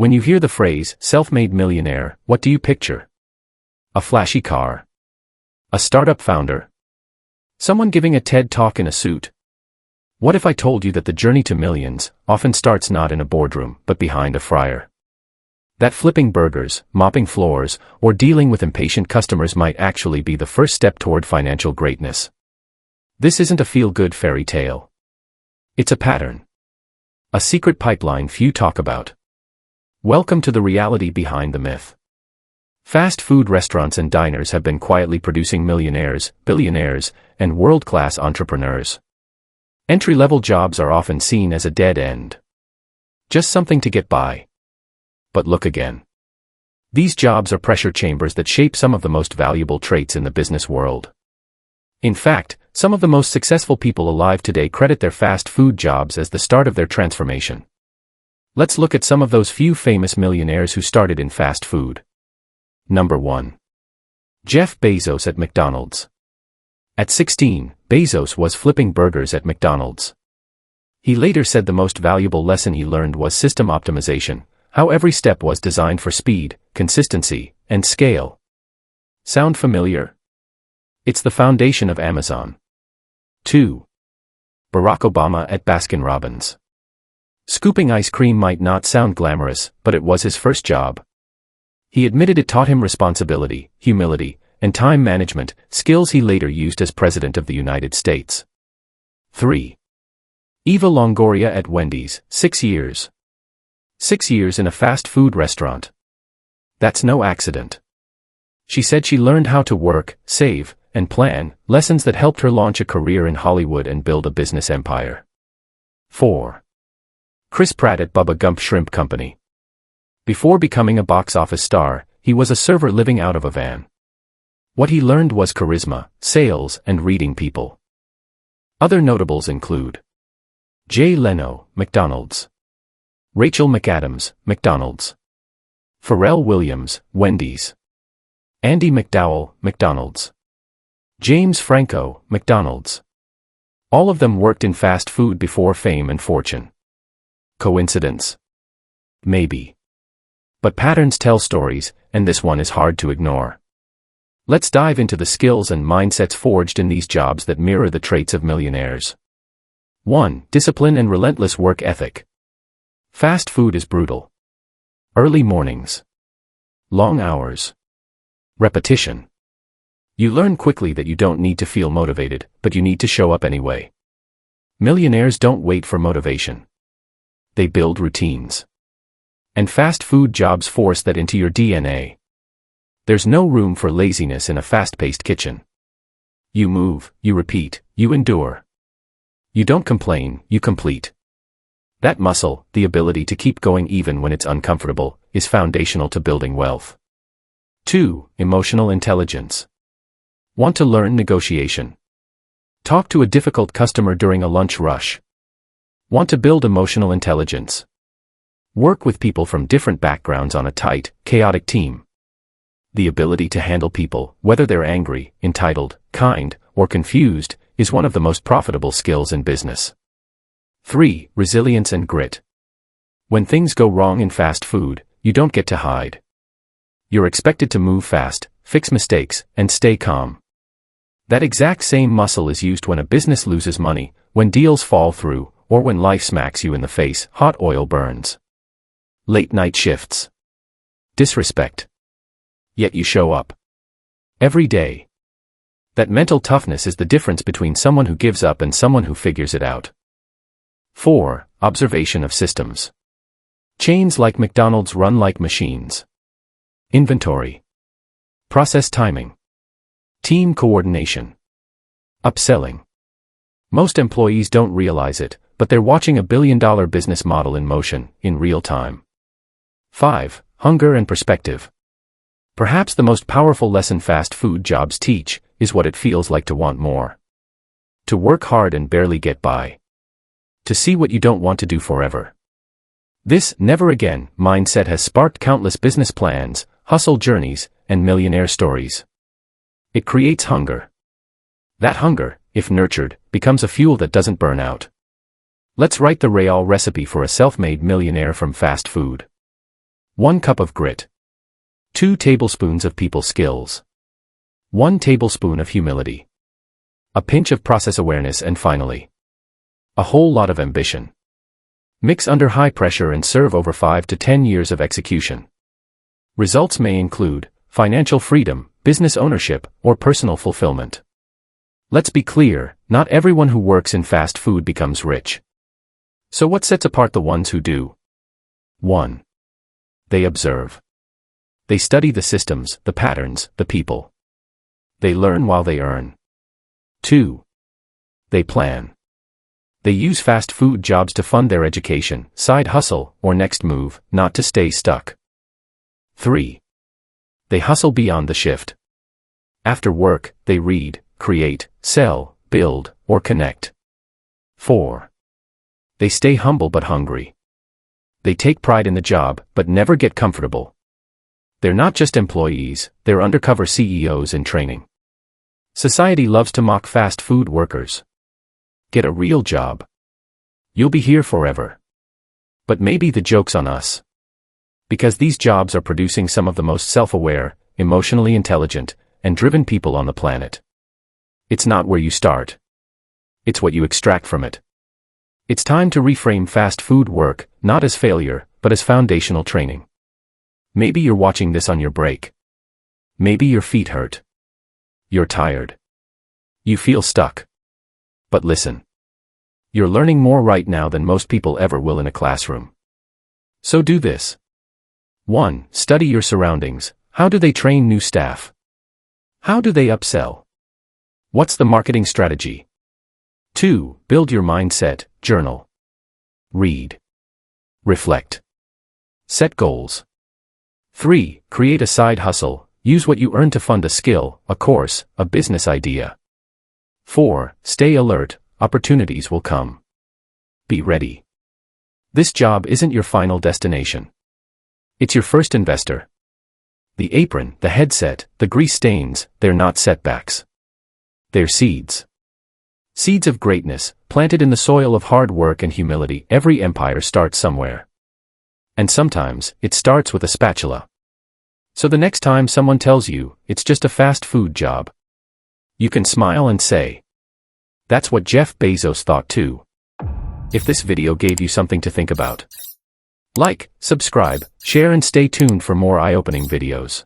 When you hear the phrase, self-made millionaire, what do you picture? A flashy car? A startup founder? Someone giving a TED Talk in a suit? What if I told you that the journey to millions often starts not in a boardroom, but behind a fryer? That flipping burgers, mopping floors, or dealing with impatient customers might actually be the first step toward financial greatness. This isn't a feel-good fairy tale. It's a pattern. A secret pipeline few talk about. Welcome to the reality behind the myth. Fast food restaurants and diners have been quietly producing millionaires, billionaires, and world-class entrepreneurs. Entry-level jobs are often seen as a dead end. Just something to get by. But look again. These jobs are pressure chambers that shape some of the most valuable traits in the business world. In fact, some of the most successful people alive today credit their fast food jobs as the start of their transformation. Let's look at some of those few famous millionaires who started in fast food. Number 1. Jeff Bezos at McDonald's. At 16, Bezos was flipping burgers at McDonald's. He later said the most valuable lesson he learned was system optimization, how every step was designed for speed, consistency, and scale. Sound familiar? It's the foundation of Amazon. 2. Barack Obama at Baskin-Robbins. Scooping ice cream might not sound glamorous, but it was his first job. He admitted it taught him responsibility, humility, and time management, skills he later used as President of the United States. 3. Eva Longoria at Wendy's, 6 years. 6 years in a fast food restaurant. That's no accident. She said she learned how to work, save, and plan, lessons that helped her launch a career in Hollywood and build a business empire. 4. Chris Pratt at Bubba Gump Shrimp Company. Before becoming a box office star, he was a server living out of a van. What he learned was charisma, sales, and reading people. Other notables include Jay Leno, McDonald's. Rachel McAdams, McDonald's. Pharrell Williams, Wendy's. Andy McDowell, McDonald's. James Franco, McDonald's. All of them worked in fast food before fame and fortune. Coincidence? Maybe. But patterns tell stories, and this one is hard to ignore. Let's dive into the skills and mindsets forged in these jobs that mirror the traits of millionaires. 1. Discipline and relentless work ethic. Fast food is brutal. Early mornings. Long hours. Repetition. You learn quickly that you don't need to feel motivated, but you need to show up anyway. Millionaires don't wait for motivation. They build routines. And fast food jobs force that into your DNA. There's no room for laziness in a fast-paced kitchen. You move, you repeat, you endure. You don't complain, you complete. That muscle, the ability to keep going even when it's uncomfortable, is foundational to building wealth. 2. Emotional intelligence. Want to learn negotiation? Talk to a difficult customer during a lunch rush. Want to build emotional intelligence? Work with people from different backgrounds on a tight, chaotic team. The ability to handle people, whether they're angry, entitled, kind, or confused, is one of the most profitable skills in business. 3. Resilience and grit. When things go wrong in fast food, you don't get to hide. You're expected to move fast, fix mistakes, and stay calm. That exact same muscle is used when a business loses money, when deals fall through, or when life smacks you in the face, hot oil burns. Late night shifts. Disrespect. Yet you show up. Every day. That mental toughness is the difference between someone who gives up and someone who figures it out. 4. Observation of systems. Chains like McDonald's run like machines. Inventory. Process timing. Team coordination. Upselling. Most employees don't realize it, but they're watching a billion-dollar business model in motion, in real time. 5. Hunger and perspective. Perhaps the most powerful lesson fast food jobs teach is what it feels like to want more. To work hard and barely get by. To see what you don't want to do forever. This never again mindset has sparked countless business plans, hustle journeys, and millionaire stories. It creates hunger. That hunger, if nurtured, becomes a fuel that doesn't burn out. Let's write the real recipe for a self-made millionaire from fast food. 1 cup of grit. 2 tablespoons of people skills. 1 tablespoon of humility. A pinch of process awareness, and finally, a whole lot of ambition. Mix under high pressure and serve over 5 to 10 years of execution. Results may include financial freedom, business ownership, or personal fulfillment. Let's be clear, not everyone who works in fast food becomes rich. So what sets apart the ones who do? 1. They observe. They study the systems, the patterns, the people. They learn while they earn. 2. They plan. They use fast food jobs to fund their education, side hustle, or next move, not to stay stuck. 3. They hustle beyond the shift. After work, they read, create, sell, build, or connect. 4. They stay humble but hungry. They take pride in the job, but never get comfortable. They're not just employees, they're undercover CEOs in training. Society loves to mock fast food workers. Get a real job. You'll be here forever. But maybe the joke's on us. Because these jobs are producing some of the most self-aware, emotionally intelligent, and driven people on the planet. It's not where you start. It's what you extract from it. It's time to reframe fast food work, not as failure, but as foundational training. Maybe you're watching this on your break. Maybe your feet hurt. You're tired. You feel stuck. But listen. You're learning more right now than most people ever will in a classroom. So do this. 1. Study your surroundings. How do they train new staff? How do they upsell? What's the marketing strategy? 2. Build your mindset. Journal. Read. Reflect. Set goals. 3. Create a side hustle. Use what you earn to fund a skill, a course, a business idea. 4. Stay alert. Opportunities will come. Be ready. This job isn't your final destination. It's your first investor. The apron, the headset, the grease stains, they're not setbacks. They're seeds. Seeds of greatness, planted in the soil of hard work and humility. Every empire starts somewhere. And sometimes, it starts with a spatula. So the next time someone tells you, it's just a fast food job, you can smile and say, that's what Jeff Bezos thought too. If this video gave you something to think about, like, subscribe, share, and stay tuned for more eye-opening videos.